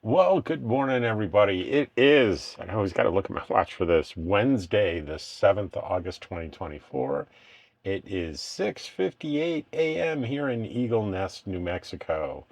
Well, good morning, everybody. It is, and I always got to look at my watch for this, Wednesday, the 7th of August, 2024. It is 6:58 a.m. here in Eagle Nest, New Mexico.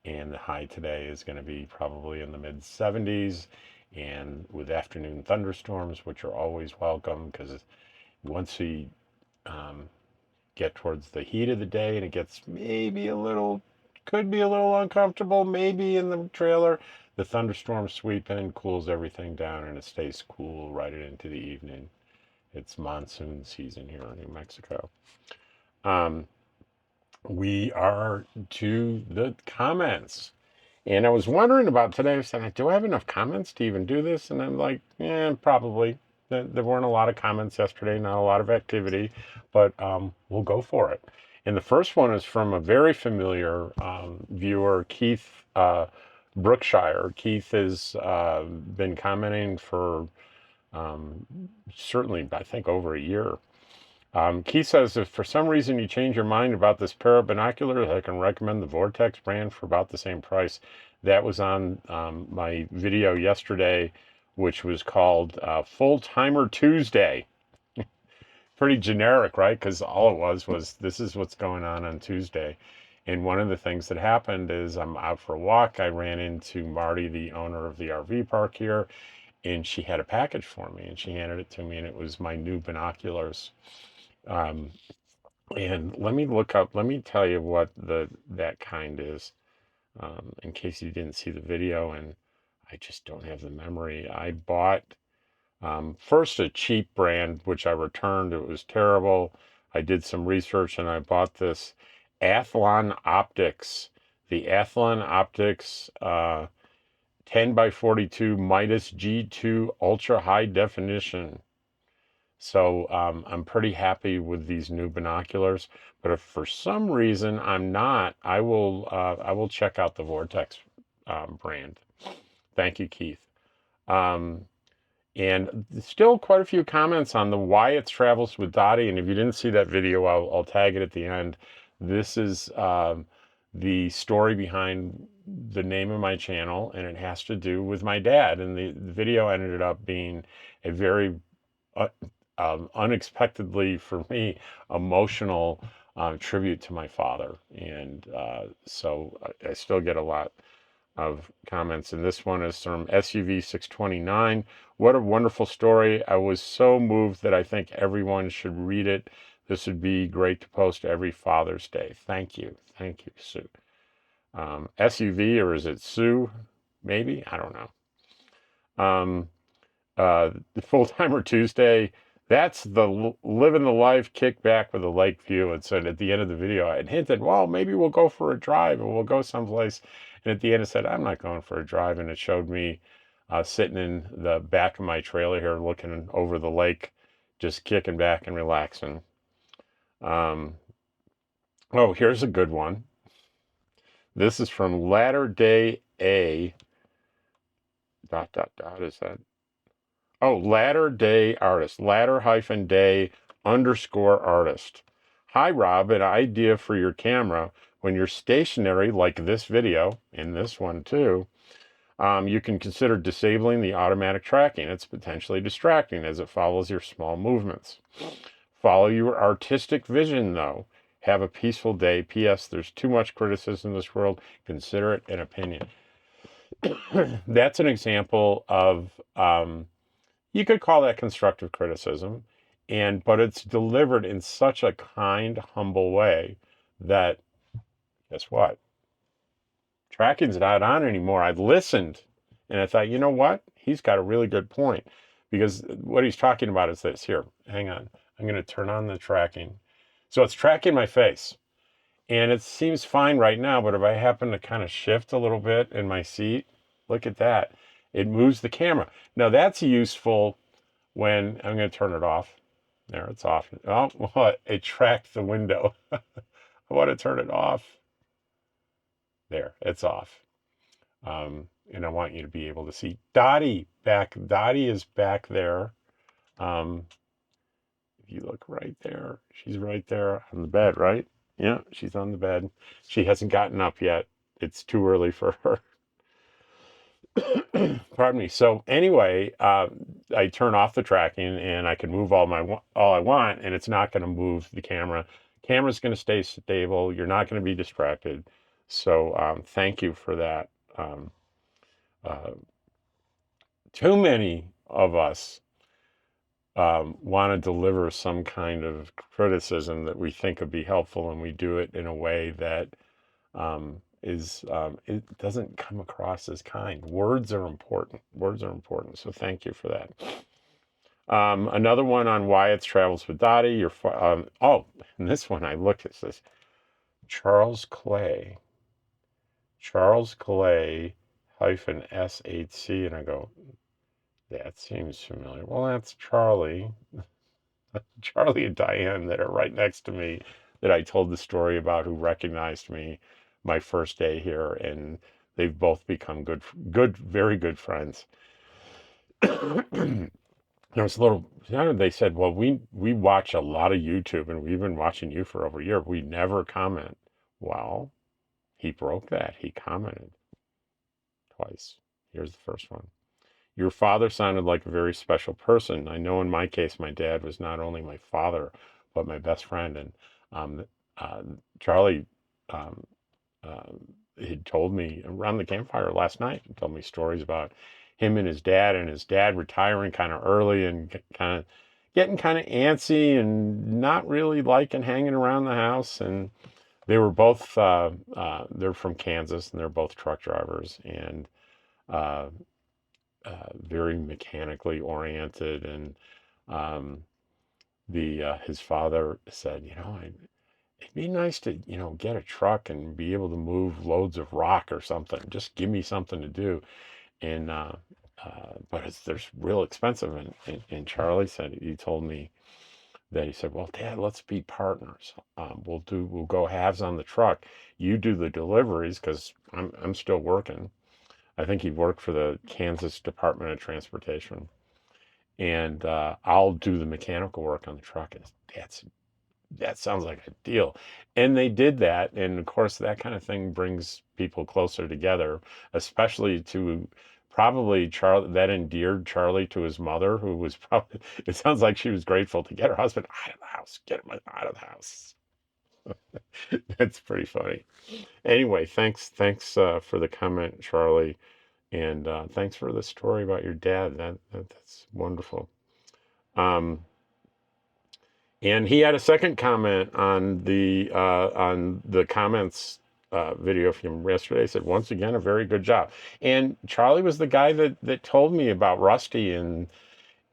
And the high today is going to be probably in the mid 70s and with afternoon thunderstorms, which are always welcome because once we um, get towards the heat of the day and it gets maybe a little, could be a little uncomfortable, maybe in the trailer. The thunderstorm sweep in, cools everything down, and it stays cool right into the evening. It's monsoon season here in New Mexico. Um, we are to the comments. And I was wondering about today. I said, do I have enough comments to even do this? And I'm like, probably. There weren't a lot of comments yesterday, not a lot of activity, but we'll go for it. And the first one is from a very familiar viewer, Keith Brookshire. Keith has been commenting for um, certainly, I think, over a year. Keith says, if for some reason you change your mind about this pair of binoculars, I can recommend the Vortex brand for about the same price. That was on my video yesterday, which was called Full-Timer Tuesday. Pretty generic, right? Because all it was this is what's going on Tuesday. And one of the things that happened is I'm out for a walk. I ran into Marty, the owner of the RV park here, and she had a package for me, and she handed it to me, and it was my new binoculars. Um, and let me tell you what that kind is, in case you didn't see the video, and I just don't have the memory. I bought first a cheap brand, which I returned. It was terrible. I did some research and I bought this Athlon Optics, the Athlon Optics 10 by 42 Midas G2 ultra high definition. So I'm pretty happy with these new binoculars. But if for some reason I'm not, I will check out the Vortex brand. Thank you, Keith. Um, and still quite a few comments on the Wyatt travels with Dottie. And if you didn't see that video, I'll tag it at the end. This is the story behind the name of my channel, and it has to do with my dad. And the video ended up being a very uh, unexpectedly for me, emotional tribute to my father. And so I still get a lot of comments. And this one is from SUV 629. What a wonderful story. I was so moved that I think everyone should read it. This would be great to post every Father's Day. Thank you. Thank you, Sue. SUV, or is it Sue? Maybe? I don't know. The Full Timer Tuesday. That's the living the life kick back with a lake view. And so at the end of the video, I had hinted, well, maybe we'll go for a drive or we'll go someplace. And at the end, it said, I'm not going for a drive. And it showed me sitting in the back of my trailer here, looking over the lake, just kicking back and relaxing. Um, oh, here's a good one. This is from Latter Day A. Dot, dot, dot. Is that? Oh, Latter Day Artist. Latter-day underscore artist. Hi, Rob. An idea for your camera. When you're stationary, like this video, and this one too, you can consider disabling the automatic tracking. It's potentially distracting as it follows your small movements. Follow your artistic vision, though. Have a peaceful day. P.S. There's too much criticism in this world. Consider it an opinion. That's an example of you could call that constructive criticism, but it's delivered in such a kind, humble way that, guess what? Tracking's not on anymore. I've listened and I thought, you know what? He's got a really good point, because what he's talking about is this. Here, hang on. I'm going to turn on the tracking. So it's tracking my face, and it seems fine right now, but if I happen to kind of shift a little bit in my seat, look at that. It moves the camera. Now that's useful when I'm going to turn it off. There, it's off. Oh, well, it tracked the window. I want to turn it off. There, it's off. And I want you to be able to see Dottie back. Dottie is back there. If you look right there, she's right there on the bed, right? Yeah, she's on the bed. She hasn't gotten up yet. It's too early for her. Pardon me. So anyway, I turn off the tracking and I can move all I want, and it's not going to move the camera. Camera's going to stay stable. You're not going to be distracted. So thank you for that. Um, uh, Too many of us want to deliver some kind of criticism that we think would be helpful, and we do it in a way that it doesn't come across as kind. Words are important. Words are important. So thank you for that. Another one on Wyatt's travels with Dottie. And this one I looked at, it says Charles Clay, Charles Clay hyphen SHC, and I go, that seems familiar. Well, that's Charlie, Charlie and Diane that are right next to me that I told the story about, who recognized me my first day here, and they've both become very good friends. There was a little, they said, well, we watch a lot of YouTube and we've been watching you for over a year. We never comment. Well, he broke that. He commented twice. Here's the first one. Your father sounded like a very special person. I know in my case, my dad was not only my father, but my best friend. And um, uh, Charlie um, uh, had told me around the campfire last night, he told me stories about him and his dad retiring kind of early and kind of getting kind of antsy and not really liking hanging around the house. And they were both, they're from Kansas and they're both truck drivers, and uh, very mechanically oriented. And um, his father said, it'd be nice to, get a truck and be able to move loads of rock or something. Just give me something to do. And but there's real expensive. And Charlie said, he told me that he said, well, Dad, let's be partners. We'll go halves on the truck. You do the deliveries because I'm still working. I think he worked for the Kansas Department of Transportation, and I'll do the mechanical work on the truck. And that sounds like a deal. And they did that. And of course, that kind of thing brings people closer together, especially to probably Charlie, that endeared Charlie to his mother, who was probably, it sounds like she was grateful to get her husband out of the house, get him out of the house. That's pretty funny. Anyway, thanks for the comment, Charlie. And thanks for the story about your dad. That's wonderful. Um, And he had a second comment on the comments video from yesterday. He said, once again, a very good job. And Charlie was the guy that told me about Rusty, and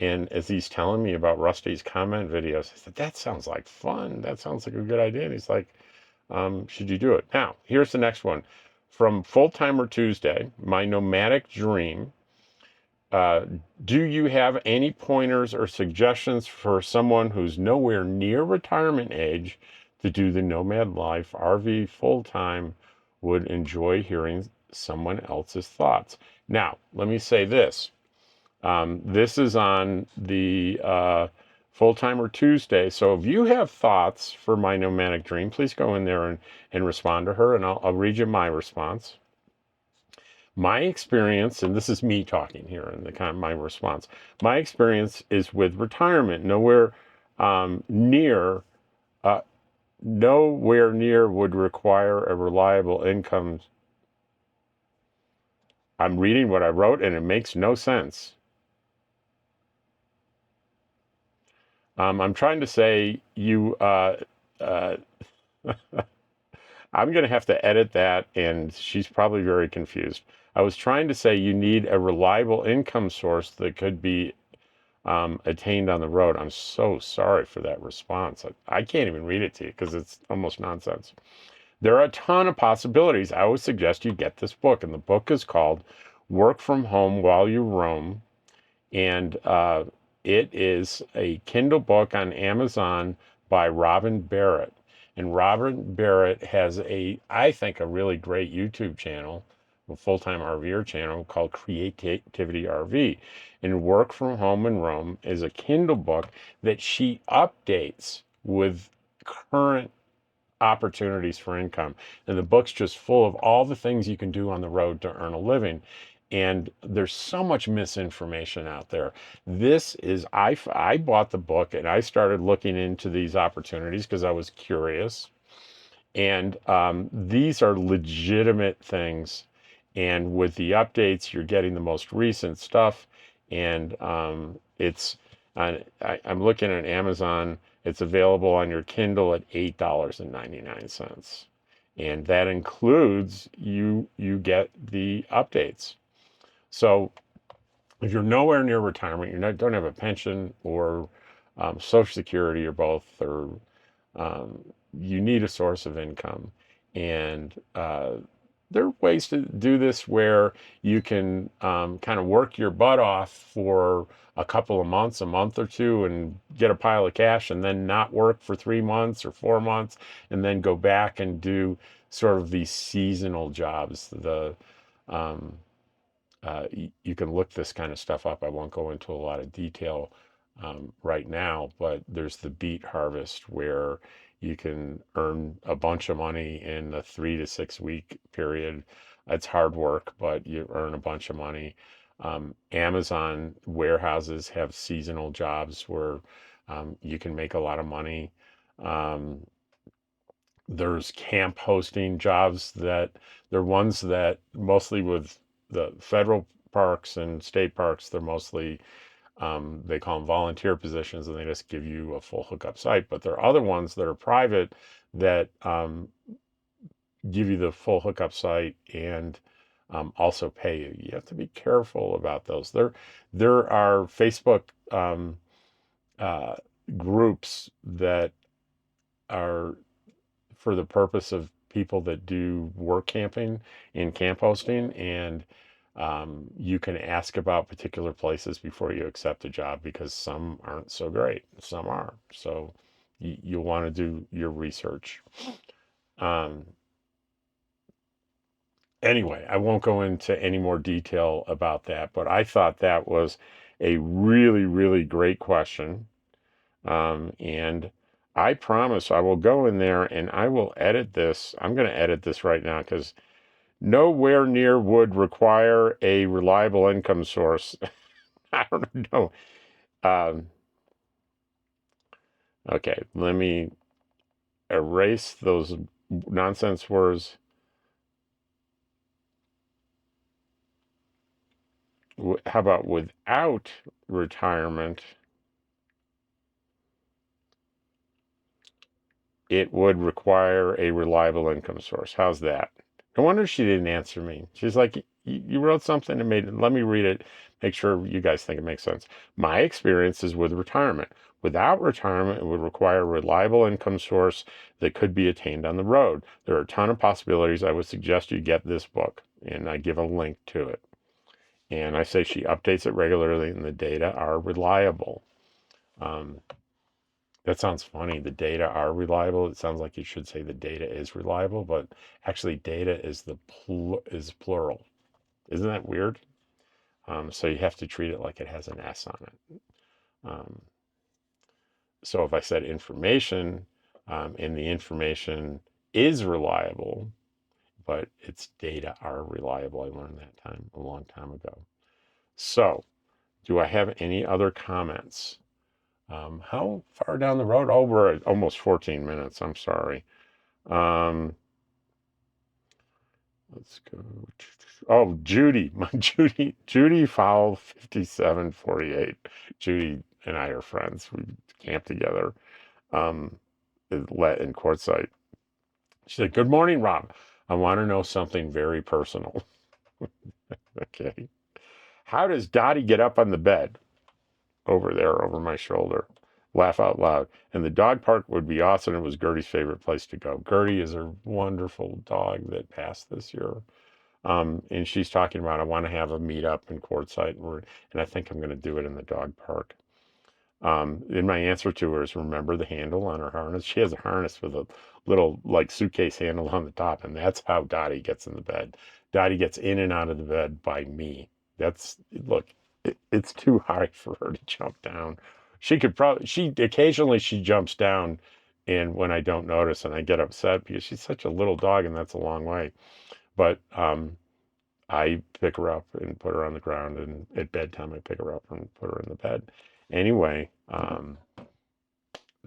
as he's telling me about Rusty's comment videos, I said, that sounds like fun. That sounds like a good idea. And he's like, should you do it? Now, here's the next one. From Full-Timer Tuesday, my nomadic dream. Uh, do you have any pointers or suggestions for someone who's nowhere near retirement age to do the nomad life RV full time? Would enjoy hearing someone else's thoughts. Now, let me say this. This is on the Full Timer Tuesday. So if you have thoughts for my nomadic dream, please go in there and respond to her, and I'll read you my response. My experience, and this is me talking here and the kind of my response, my experience is with retirement. Near, uh, nowhere near would require a reliable income. I'm reading what I wrote and it makes no sense. I'm trying to say uh, I'm going to have to edit that, and she's probably very confused. I was trying to say you need a reliable income source that could be attained on the road. I'm so sorry for that response. I can't even read it to you because it's almost nonsense. There are a ton of possibilities. I would suggest you get this book, and the book is called Work from Home While You Roam, and it is a Kindle book on Amazon by Robin Barrett. And Robin Barrett has I think, a really great YouTube channel, a full-time RVer channel called Creativity RV. And Work from Home and Roam is a Kindle book that she updates with current opportunities for income. And the book's just full of all the things you can do on the road to earn a living. And there's so much misinformation out there. I bought the book and I started looking into these opportunities because I was curious. And these are legitimate things. And with the updates, you're getting the most recent stuff. And I'm looking at Amazon. It's available on your Kindle at $8.99. And that includes you get the updates. So if you're nowhere near retirement, don't have a pension or Social Security or both, or um, you need a source of income. And there are ways to do this where you can kind of work your butt off for a couple of months, a month or two, and get a pile of cash, and then not work for 3 months or 4 months, and then go back and do sort of these seasonal jobs. Um, you can look this kind of stuff up. I won't go into a lot of detail right now, but there's the beet harvest where you can earn a bunch of money in a 3 to 6 week period. It's hard work, but you earn a bunch of money. Amazon warehouses have seasonal jobs where you can make a lot of money. Um, there's camp hosting jobs that they're ones that mostly with the federal parks and state parks, they're mostly they call them volunteer positions and they just give you a full hookup site. But there are other ones that are private that give you the full hookup site and also pay you. You have to be careful about those. There are Facebook uh, groups that are for the purpose of people that do work camping and camp hosting. And you can ask about particular places before you accept a job because some aren't so great, some are. So you'll want to do your research. Um, anyway, I won't go into any more detail about that, but I thought that was a really, really great question. And I promise I will go in there and I will edit this. I'm going to edit this right now because nowhere near would require a reliable income source. I don't know. Um, okay, let me erase those nonsense words. How about without retirement, it would require a reliable income source? How's that? No wonder she didn't answer me. She's like, you wrote something and made it. Let me read it. Make sure you guys think it makes sense. My experience is with retirement. Without retirement, it would require a reliable income source that could be attained on the road. There are a ton of possibilities. I would suggest you get this book, and I give a link to it. And I say she updates it regularly, and the data are reliable. Um, that sounds funny. The data are reliable. It sounds like you should say the data is reliable, but actually, data is is plural. Isn't that weird? So you have to treat it like it has an S on it. Um, so if I said information, and the information is reliable, but its data are reliable, I learned that time a long time ago. So, do I have any other comments? How far down the road? Oh, we're at almost 14 minutes. I'm sorry. Um, let's go. Oh, Judy, my Judy Fowl 5748. Judy and I are friends. We camp together in Quartzsite. She said, "Good morning, Rob. I want to know something very personal." Okay. How does Dottie get up on the bed? Over there, over my shoulder. Laugh out loud. And the dog park would be awesome. It was Gertie's favorite place to go. Gertie is a wonderful dog that passed this year. And she's talking about, I want to have a meetup in Quartzsite, and I think I'm going to do it in the dog park. And my answer to her is, remember the handle on her harness? She has a harness with a little like suitcase handle on the top, and that's how Dottie gets in the bed. Dottie gets in and out of the bed by me. Look, it's too high for her to jump down. Occasionally she jumps down, and when I don't notice, and I get upset because she's such a little dog, and that's a long way. But I pick her up and put her on the ground, and at bedtime I pick her up and put her in the bed. Anyway,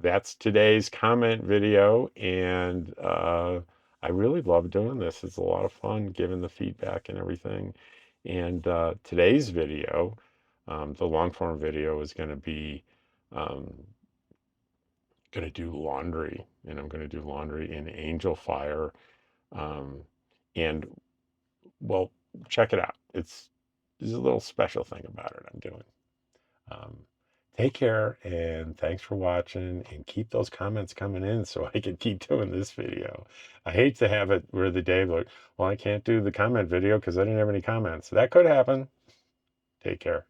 that's today's comment video, and I really love doing this. It's a lot of fun giving the feedback and everything. And today's video, the long form video, is going to be um, going to do laundry, and I'm going to do laundry in Angel Fire. Um, and well, check it out. There's a little special thing about it I'm doing. Um, Take care, and thanks for watching, and keep those comments coming in so I can keep doing this video. I hate to have it where the day like, well, I can't do the comment video because I didn't have any comments. That could happen. Take care.